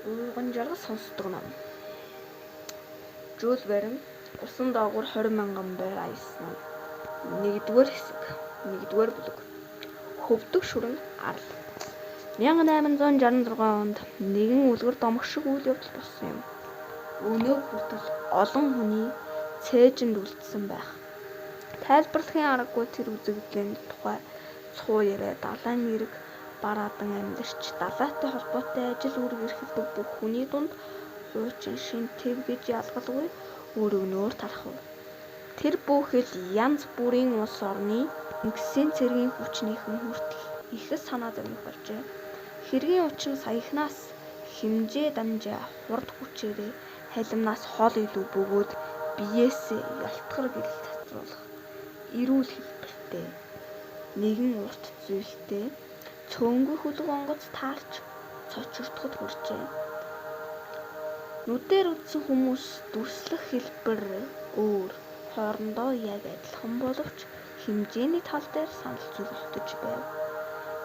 Урган жаргал сонсдог ном. Жюль Верн Усан доогуур 20,000 байр аясан. 1-р хэсэг. 1-р бүлэг. Хөвдөг шүрэн арал. 1866 онд нэгэн үлгэр домог шиг үйл явдал болсон юм. Өнөө хүртэл олон хүний цээжинд үлдсэн байх. Тайлбарлахын аргагүй тэр үзэгдлийн тухай цуу яриа далайн нэрэг бараадан амьдарч далайтай холбоотой ажил үүрэг эрхэлдэг бүх хүний дунд хуучин шин төв гэж ялгалгүй өргөнөөр тархав. Тэр бүхэл янз бүрийн улс орны нэгсийн цэргийн хүчнийхэн хүртэл ихэс санаа зовних болжээ. Хэргийн учир саяхнаас хэмжээ дамжаа хурд хүчээрээ халимнаас хол илүү бөгөөд биеэсээ ялтгар гэрэл татруулах эрүүл хэлбэртэй нэгэн урт зүйлтэй цөөнгүй хөлөг онгоц таарч цочирдоход хүрчээ. Нүдээр үзсэн хүмүүс дүрслэх хэлбэр өөр хоорондоо яг адилхан боловч хэмжээний тал дээр санал зөрөлдөж байв.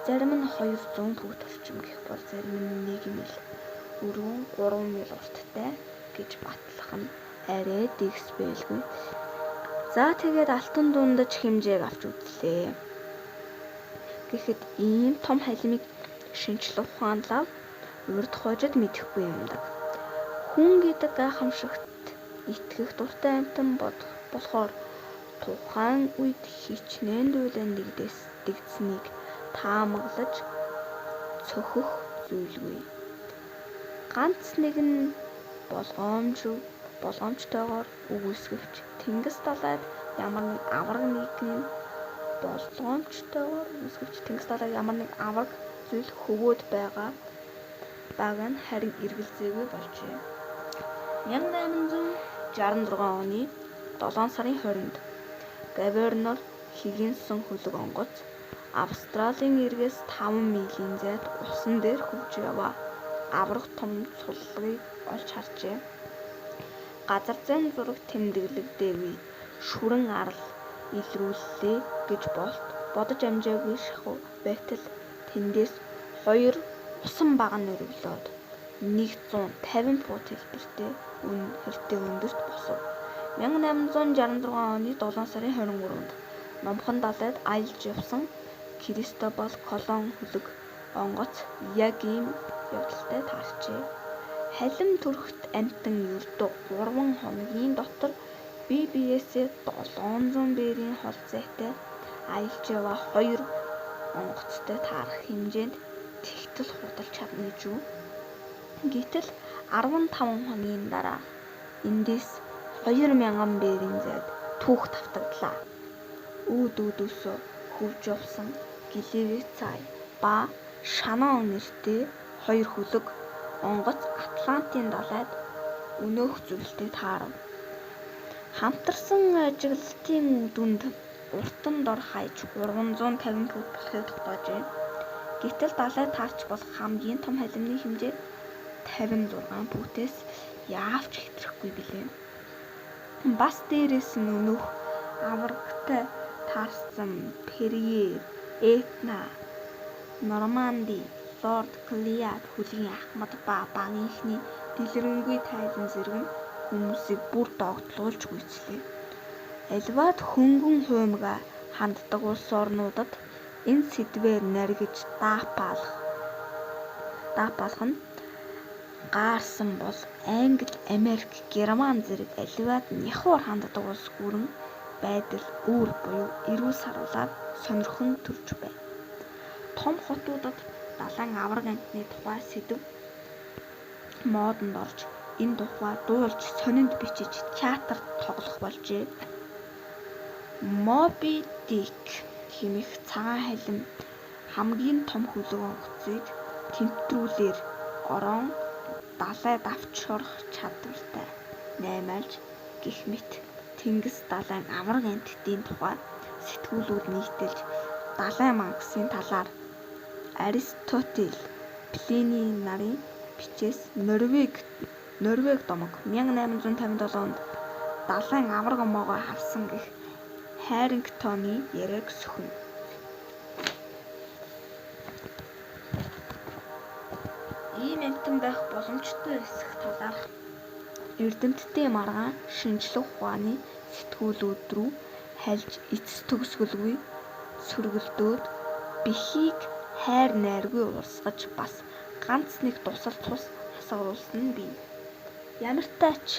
Зарим нь 200 фут орчим гэх бол зарим нь 1 миль, өргөн 3 миль урттай гэж батлах нь арай дэгс байлгүй. За тэгээд алтан дундаж хэмжээг авч үзлээ. Гэхэд ийм том халимыг шинжлэх ухаан лав урд хожид мэдэхгүй юмдаг. Хүн гэдэг гайхамшигт итгэх дуртай амьтан болохоор тухайн үед хичнээн дуйлан дэгдсэнийг таамаглаж цөхөх зүйлгүй. Ганц нэгэн болгоомжтойгоор үгүйсгэвч Тэнгис далайд ямар нэг авраг зүйл хөвөөд байгааг нь харин эргэлзээгүй болжээ. 1866 оны 7 сарын 20-нд Говернор Хиггинсон хөлөг онгоц Австралийн эргээс 5 милийн зайд усан дээр хөвж яваа аврах том цуллагыг олж харжээ. Газар зам зураг тэмдэглэгдээгүй шүрэн арал илрүүллээ гэж бодож амжаагүй шахуу байтал тэндээс 2 усан баган өргөлөөд 150 фут хэлбэртэй өндөрт босов. 1866 оны 7 сарын 23-нд Номхон далайд аялж явсан Кристобал Колон хөлөг онгоц яг ийм явдалтай таарчээ. Халим төрхт амьтан ердөө 3 хоногийн дотор BBS-ээ 700 бээрийн хол зайтай аялж яваа 2 онгоцтой таарах хэмжээнд тэгтэл худалж чадна гэж юу? Гэтэл 15 хоногийн дараа эндээс 2000 бээрийн зайд түүх давтагдлаа. Үүдөөсөө хөвж явсан Гэлевицай ба Шанон нэртэй 2 хөлөг онгоц Атлантын далайд өнөөх зүйлтэй таарав. Хамтарсан ажиглалтын дүнд уртан дор хаяж 350 фут болохыг тогтоожээ. Гэтэл далайд таарч болох хамгийн том халимны хэмжээ 56 футээс яавч хэтрэхгүй билээ. Бас дээрээс нь өнөөх аврагтай таарсан Перьер, Этна, Норманди, Лорд Клиад хөлийн ахмад ба багийнхны дэлгэрэнгүй тайлан зэрэг нь хүмүүсийг бүр догтлуулж гүйцлээ. Аливаад хөнгөн хуймгаа ханддаг улс орнуудад энэ сэдвээр наригж даапаалах нь гаарсан бол Англи, Америк, Герман зэрэг аливаад няхуур ханддаг улс гүрэн байдал өөр буюу эрүүл саруулаад сонирхон төрж байна. Том хотуудад далайн авраг амьтны тухай сэдэв модонд орж энэ тухай дуулж сонинд бичиж театрт тоглох болжээ. Моби Дик хэмээх цагаан халим хамгийн том хөлөг онгоцыг тэмтрүүлээр орон далайд авч орох чадвартай наймаалж гэх мэт Тэнгис далайн авраг амьтдын тухай сэтгүүлүүд нийтэлж далайн мангасын талаар Аристотель, Плиний нарын бичээс Норвег домог 1857 онд далайн авраг омоогоо харсан гэх Харрингтоны яриаг сөхнө. Ийм амтан байх боломжтой эсэх талаарх эрдэмтдийн маргаан шинжлэх ухааны сэтгүүлүүд рүү хальж эцэс төгсгөлгүй сөргөлдөөд бэхийг хайр найргүй урсгаж бас ганц нэг тусал цус хасгаруулсан нь бий. Ямартай ч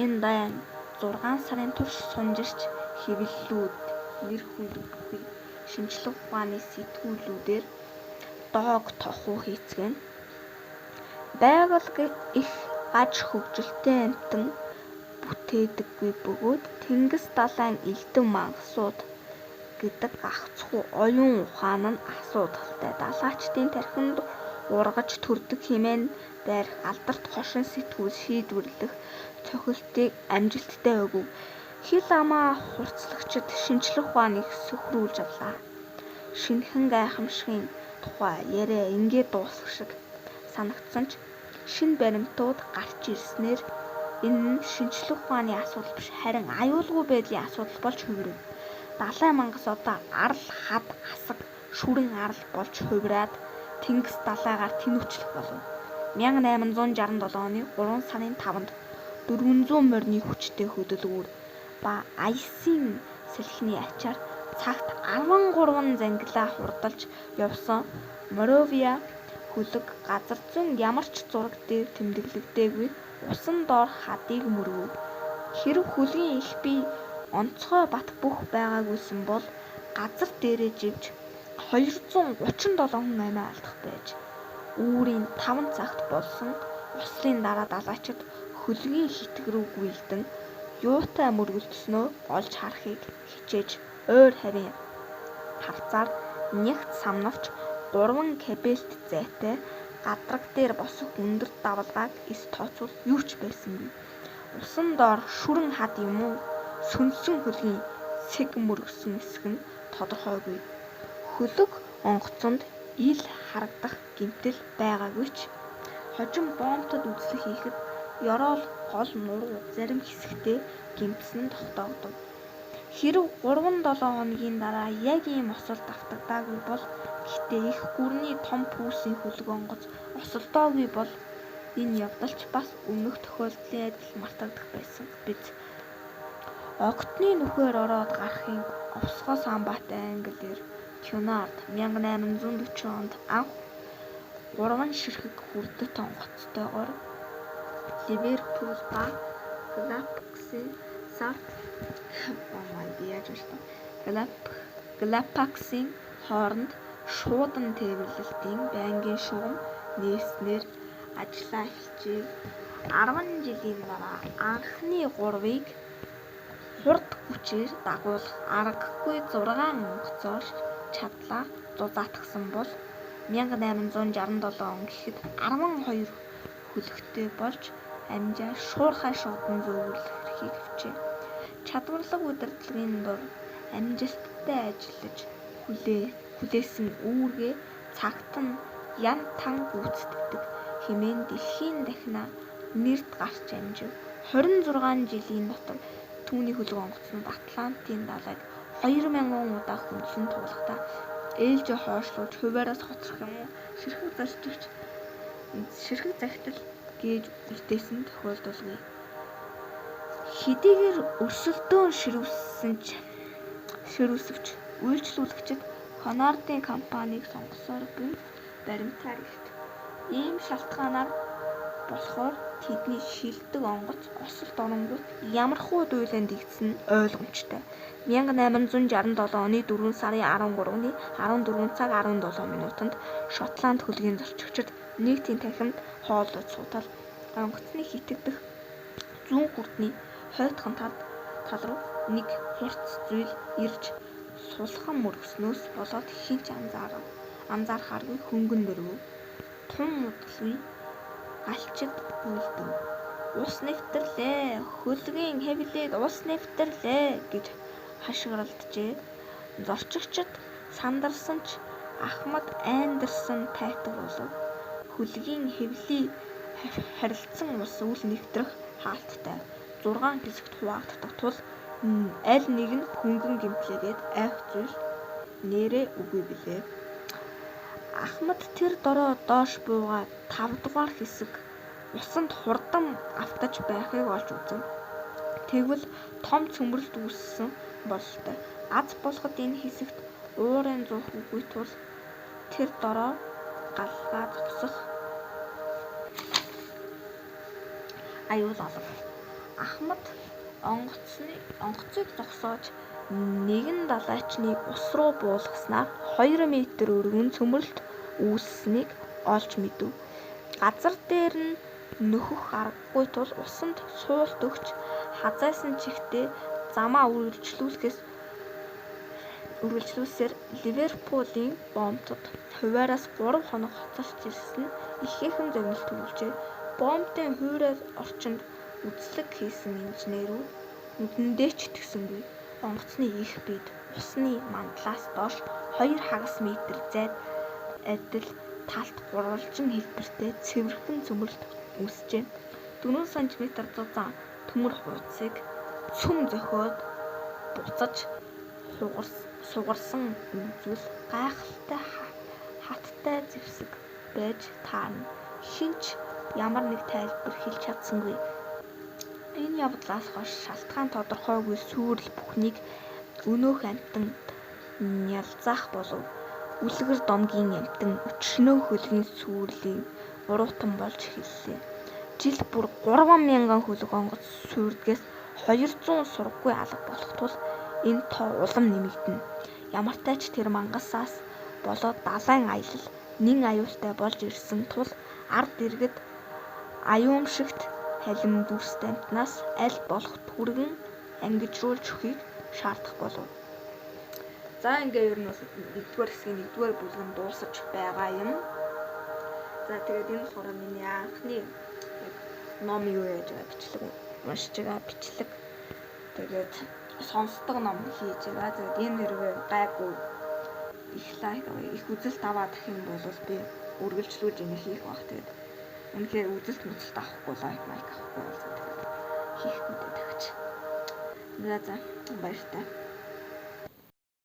энэ дайн 6 сарын турш сунжирч хэвлэлүүд нэр хүндэггүй шинжлэх ухааны сэтгүүлүүдээр доог тохуу хийцгэн байгаль их аж хөгжилтэй амтан бүтээдэггүй бөгөөд Тэнгис далайн элдэн мангасууд гэдэг гагцхүү оюун ухаан нь асуудалтай далайчдын тархинд ургаж төрдөг хэмээн дайрах алдарт хошин сэтгүүл шийдвэрлэх цохилтыг амжилттай өгөв. Хил амаа хурцлагчид шинжлэх ухааныг сөхрүүлж авлаа. Шинэхэн гайхамшигын тухай яриа ингээд дуусах шиг санагдсан ч шинэ баримтууд гарч ирснээр энэ нь шинжлэх ухааны асуудал биш харин аюулгүй байдлын асуудал болж хувирв. Далай мангас одоо арал хад асаг шүрэн арал болж хувираад Тэнгис далайгаар тэнүүчлэх болов. 1867 оны 3 сарын 5-нд 400 морины хүчтэй хөдөлгүүр ба аясын салхины ачаар цагт 13 зангилаа хурдалж явсан Моровия хөлөг газар зүүн ямар ч зураг дээр тэмдэглэгдээгүй усан доор хадыг мөргөв. Хэрэв хөлгийн их бие онцгой бат бүх байгаагүйсэн бол газар дээрээ живж 237 хүн амиа алдах байж үүрийн 5 цагт болсон ослын дараа далайчид хөлгийн хитг рүү гүйлдэн юутай мөргөлдснөө олж харахыг хичээж ойр харийн харцаар нягт самнавч 3 кабельт зайтай гадраг дээр босох өндөр давалгааг эс тооцвол юу ч байсангүй. Усан доор шүрэн хад юм уу сүнсэн хөлгийн сэг мөргсөн эсэх нь тодорхойгүй. Хөлөг онгоцонд ил харагдах гэмтэл байгаагүй ч хожим бомбтод үзлэх хийхэд ёроол гол нуруу зарим хэсэгтээ гэмтсэн нь тогтоогдов. Хэрэв 3-7 хоногийн дараа яг ийм осол давтагдаагүй бол гэхдээ их гүрний том пүүсийн хөлөг онгоц осолдоогүй бол энэ явдалч бас өмнөх тохиолдлын адил мартагдах байсан биз. Огтны нүхээр ороод гарахын Овсгоо Самбатай англиэр Кюнард 1840 онд анх 3 ширхэг хүрдэт онгоцтойгоор Ливерпул ба Галапагосын хооронд шуудан тээвэрлэлтийн байнгын шугам нээснээр ажиллаа эхэлжээ. 10 жилийн дараа анхны 3-ыг хурд хүчээр дагуулах аргагүй 6 онгоцоор чадлаа зузаатгсан бол 1867 он гэхэд 12 хөлөгтэй болж амжаа шуурхай шуудан зөөвөрлөх эрхийг авчээ. Чадварлаг удирдлагын дур амжилттай ажиллаж хүлээсэн үүргээ цагт нь ян тан гүйцэтгэдэг хэмээн дэлхийн дахинаа нэрд гарч амжив. 26 жилийн дотор түүний хөлөг онгоцнууд Атлантын далайг 2000 удаа хөндлөн туулахдаа ээлжээ хойшлуулж хуваараас хоцрох юм уу ширхэг захидал гэж үлдээсэн тохиолдолгүй. Хэдийгээр өрсөлдөөн ширүүсвч үйлчлүүлэгчид Конардын компанийг сонгосооргүй баримтаар илт. Ийм шалтгаанаар болохоор тэдний шилдэг онгоц осолд оронгууд ямархуу дуйланд игдсэн нь ойлгомжтой. 1867 оны 4 сарын 13-ны 14 цаг 17 минутанд Шотланд хөлгийн зорчигчид нийтийн тархинд хоолойд суудал онгоцны хитэгдэх зүүн хүрдний хойтхон тал руу нэг хурц зүйл ирж сулхан мөргснөөс болоод хинч анзаархааргүй хөнгөн дөрөв. Тун мудалгүй галчид үйлдэв. Ус нэвтрлээ, хөлгийн хэвлээд ус нэвтрлээ гэж хашгиралджээ. Зорчигчид сандарсан ч Ахмад Андерсон тайтаг болов. Хөлгийн хэвлий харилцсан ус үл нэвтрэх хаалттай 6 хэсэгт хуваагддаг тул аль нэг нь хөнгөн гэмтлээгээд айх зүйл нэрээ үгүй билээ. Ахмад тэр дороо доош буугаад 5 дугаар хэсэг усанд хурдан автаж байхыг олж үзэв. Тэгвэл том цөмрөлт үүссэн бололтой. Аз болоход энэ хэсэгт уурын зуух үгүй тул тэр дороо галгаа зогсох аюул алга. Ахмад онгоцыг зогсоож нэгэн далайчныг ус руу буулгаснаар 2 метр өргөн цөмрөлт үүссэнийг олж мэдэв. Газар дээр нь нөхөх аргагүй тул усанд суулт өгч хазайсан чихтэй замаа үргэлжлүүлсээр Ливерпулийн бомбтод хуваараас 3 хоног хоцорч ирсэн нь ихээхэн зөгнөлт төрүүлжээ. Бомбын хуурай орчинд үзлэг хийсэн инженерүүд нүдэндээ ч итгэсэнгүй. Онгоцны их бид усны мандлаас доош 2 хагас метр зайд адил талд гурвалжин хэлбэртэй цэвэрхэн цөмрөлт үүсжээ. 4 см зузаан төмөр хуудсыг цөм зохиод буцаж сугарсан үзвэл гайхалтай хаттай зэвсэг байж таарна. Хинч ямар нэг тайлбар хэлж чадсангүй. Энэ явдлаас хойш шалтгаан тодорхойгүй сүрэл бүхнийг өнөөх амтанд нялзаах болов. Үлгэр домгийн амтан өчнөө хөлгийн сүрлийн буруутан болж эхэллээ. Жил бүр 3,000 хөлөг онгоц сүрдгээс 200 сургаггүй алга болох тул энэ тоо улам нэмэгдэнэ. Ямартай ч тэр мангасаас болоод далайн аялал нэн аюултай болж ирсэн тул ард иргэд аюумшигт халим дүрстэй амтнаас аль болох түргэн ангижруулж өгөхийг шаардах болов. За ингээ ер нь 1-р хэсгийн 1-р бүлгэн дуусаж байгаа юм. За тэгээд энэ болохоор миний анхны ном юу яаж байгаа бичлэг уншиж байгаа бичлэг. Тэгээд сонсдог ном хийж байгаа. Тэгээд энэ хэрвээ гайгүй их лайк их үзэлт аваад гэх юм бол би үргэлжлүүлж ингэ хийх баг. Тэгээд үнэхээр үзэлт мэдлэлт авахгүй лайк майк авахгүй бол тэгээд хийхгүй дээ тэгч. За баяртай.